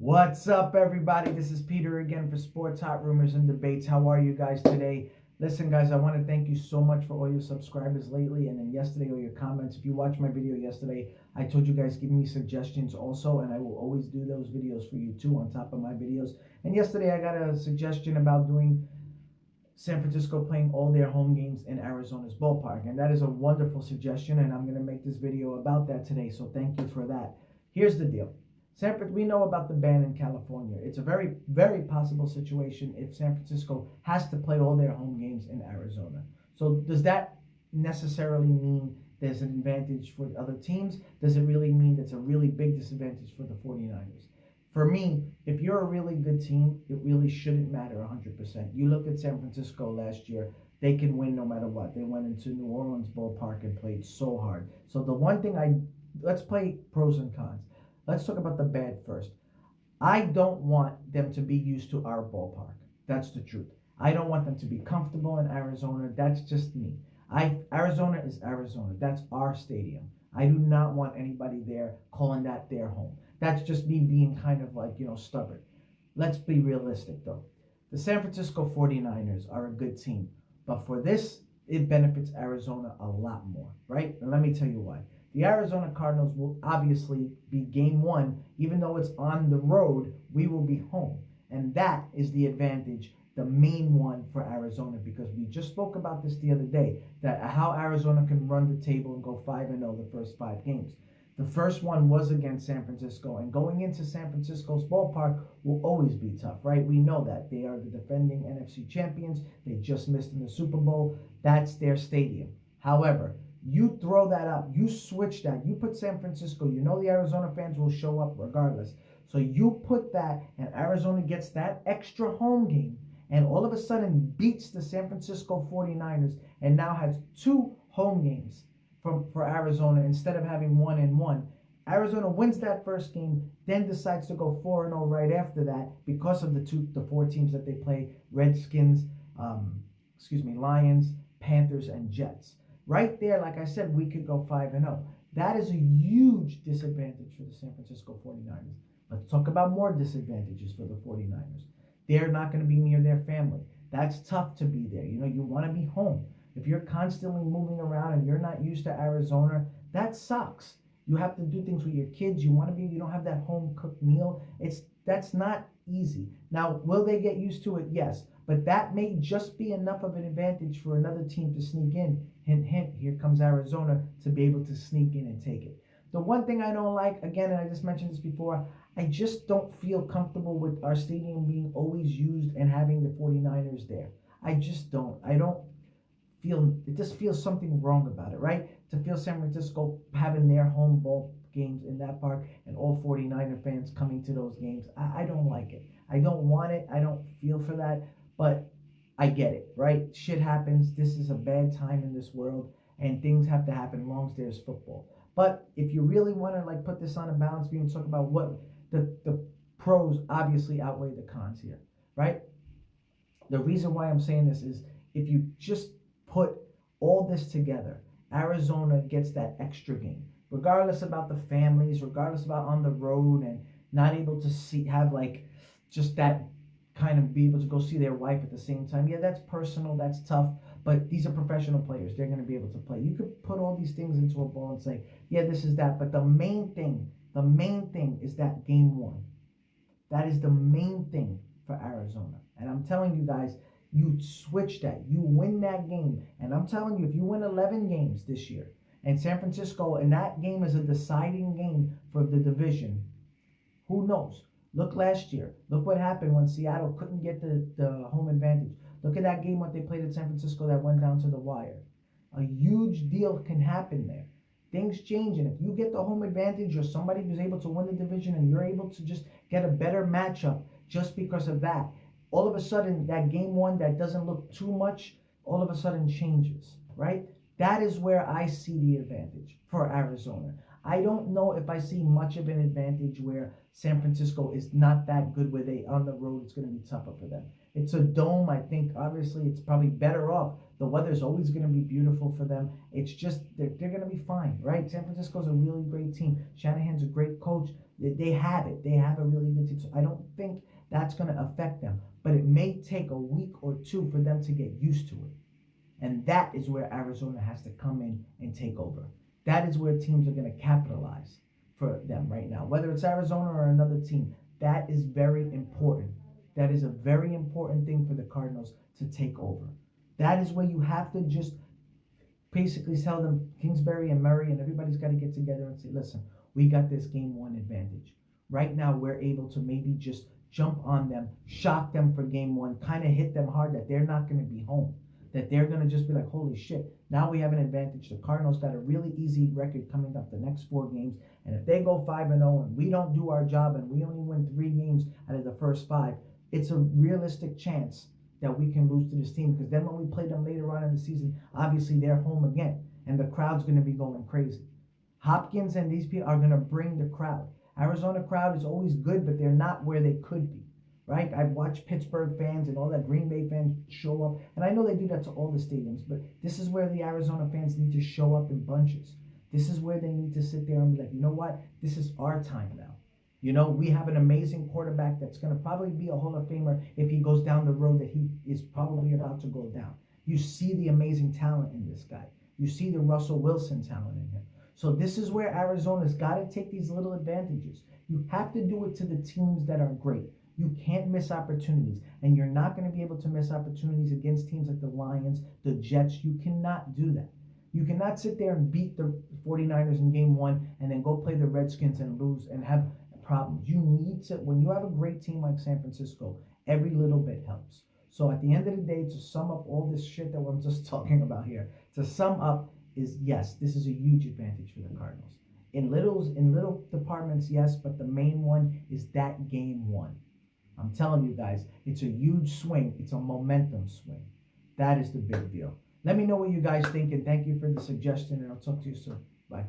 What's up, everybody? This is Peter again for Sports Hot Rumors and Debates. How are you guys today? Listen, guys, I want to thank you so much for all your subscribers lately and then yesterday, all your comments. If you watched my video yesterday, I told you guys give me suggestions also, and I will always do those videos for you too on top of my videos. And yesterday, I got a suggestion about doing San Francisco playing all their home games in Arizona's ballpark, and that is a wonderful suggestion, and I'm going to make this video about that today, so thank you for that. Here's the deal. We know about the ban in California. It's a very, very possible situation if San Francisco has to play all their home games in Arizona. So does that necessarily mean there's an advantage for other teams? Does it really mean that's a really big disadvantage for the 49ers? For me, if you're a really good team, it really shouldn't matter 100%. You look at San Francisco last year, they can win no matter what. They went into New Orleans ballpark and played so hard. So the one thing let's play pros and cons. Let's talk about the bad first. I don't want them to be used to our ballpark. That's the truth. I don't want them to be comfortable in Arizona. That's just me. Arizona is Arizona. That's our stadium. I do not want anybody there calling that their home. That's just me being kind of like, stubborn. Let's be realistic though. The San Francisco 49ers are a good team, but for this, it benefits Arizona a lot more, right? And let me tell you why. The Arizona Cardinals will obviously be game one, even though it's on the road, we will be home. And that is the advantage, the main one for Arizona, because we just spoke about this the other day, that how Arizona can run the table and go 5-0 the first 5 games. The first one was against San Francisco, and going into San Francisco's ballpark will always be tough, right? We know that. They are the defending NFC champions. They just missed in the Super Bowl. That's their stadium. However, you throw that up, you switch that, you put San Francisco, the Arizona fans will show up regardless. So you put that, and Arizona gets that extra home game, and all of a sudden beats the San Francisco 49ers, and now has 2 home games for Arizona instead of having 1 and 1. Arizona wins that first game, then decides to go 4-0 right after that because of the 4 teams that they play: Redskins, Lions, Panthers, and Jets. Right there, like I said, we could go 5-0. That is a huge disadvantage for the San Francisco 49ers. Let's talk about more disadvantages for the 49ers. They're not going to be near their family. That's tough to be there. You want to be home. If you're constantly moving around and you're not used to Arizona, that sucks. You have to do things with your kids. You don't have that home cooked meal. That's not easy. Now, will they get used to it? Yes. But that may just be enough of an advantage for another team to sneak in. Hint, hint, here comes Arizona to be able to sneak in and take it. The one thing I don't like, again, and I just mentioned this before, I just don't feel comfortable with our stadium being always used and having the 49ers there. I just don't. It just feels something wrong about it, right? To feel San Francisco having their home ball games in that park and all 49er fans coming to those games. I don't like it. I don't want it. I don't feel for that, but I get it, right? Shit happens. This is a bad time in this world, and things have to happen as long as there's football. But if you really want to put this on a balance beam and talk about what the pros obviously outweigh the cons here, right? The reason why I'm saying this is if you just put all this together, Arizona gets that extra game, regardless about the families, regardless about on the road and not able to have just that kind of be able to go see their wife at the same time. Yeah, that's personal, that's tough, but these are professional players. They're going to be able to play. You could put all these things into a ball and say, yeah, this is that, but the main thing is that game one. That is the main thing for Arizona. And I'm telling you guys, you switch that. You win that game. And I'm telling you, if you win 11 games this year, and San Francisco, and that game is a deciding game for the division, who knows? Look last year. Look what happened when Seattle couldn't get the home advantage. Look at that game when they played at San Francisco that went down to the wire. A huge deal can happen there. Things change, and if you get the home advantage or somebody who's able to win the division and you're able to just get a better matchup just because of that, all of a sudden that game one that doesn't look too much, all of a sudden changes, right? That is where I see the advantage for Arizona. I don't know if I see much of an advantage where San Francisco is not that good where on the road it's going to be tougher for them. It's a dome. I think obviously it's probably better off. The weather's always going to be beautiful for them. It's just they're going to be fine, right? San Francisco's a really great team. Shanahan's a great coach. They have it. They have a really good team. So I don't think that's going to affect them. But it may take a week or two for them to get used to it. And that is where Arizona has to come in and take over. That is where teams are going to capitalize for them right now. Whether it's Arizona or another team, that is very important. That is a very important thing for the Cardinals to take over. That is where you have to just basically tell them, Kingsbury and Murray and everybody's got to get together and say, listen, we got this game one advantage. Right now, we're able to maybe just jump on them, shock them for game one, kind of hit them hard that they're not going to be home, that they're going to just be like, holy shit, now we have an advantage. The Cardinals got a really easy record coming up the next 4 games. And if they go 5-0 and we don't do our job and we only win 3 games out of the first 5, it's a realistic chance that we can lose to this team, because then when we play them later on in the season, obviously they're home again and the crowd's going to be going crazy. Hopkins and these people are going to bring the crowd. Arizona crowd is always good, but they're not where they could be, right? I've watched Pittsburgh fans and all that Green Bay fans show up, and I know they do that to all the stadiums, but this is where the Arizona fans need to show up in bunches. This is where they need to sit there and be like, you know what? This is our time now. You know, we have an amazing quarterback that's going to probably be a Hall of Famer if he goes down the road that he is probably about to go down. You see the amazing talent in this guy. You see the Russell Wilson talent in him. So this is where Arizona's got to take these little advantages. You have to do it to the teams that are great. You can't miss opportunities. And you're not going to be able to miss opportunities against teams like the Lions, the Jets. You cannot do that. You cannot sit there and beat the 49ers in game one and then go play the Redskins and lose and have problems. You need to, when you have a great team like San Francisco, every little bit helps. So at the end of the day, to sum up all this shit that I'm just talking about here, to sum up is, yes, this is a huge advantage for the Cardinals. In little departments, yes, but the main one is that game one. I'm telling you guys, it's a huge swing. It's a momentum swing. That is the big deal. Let me know what you guys think, and thank you for the suggestion, and I'll talk to you soon. Bye.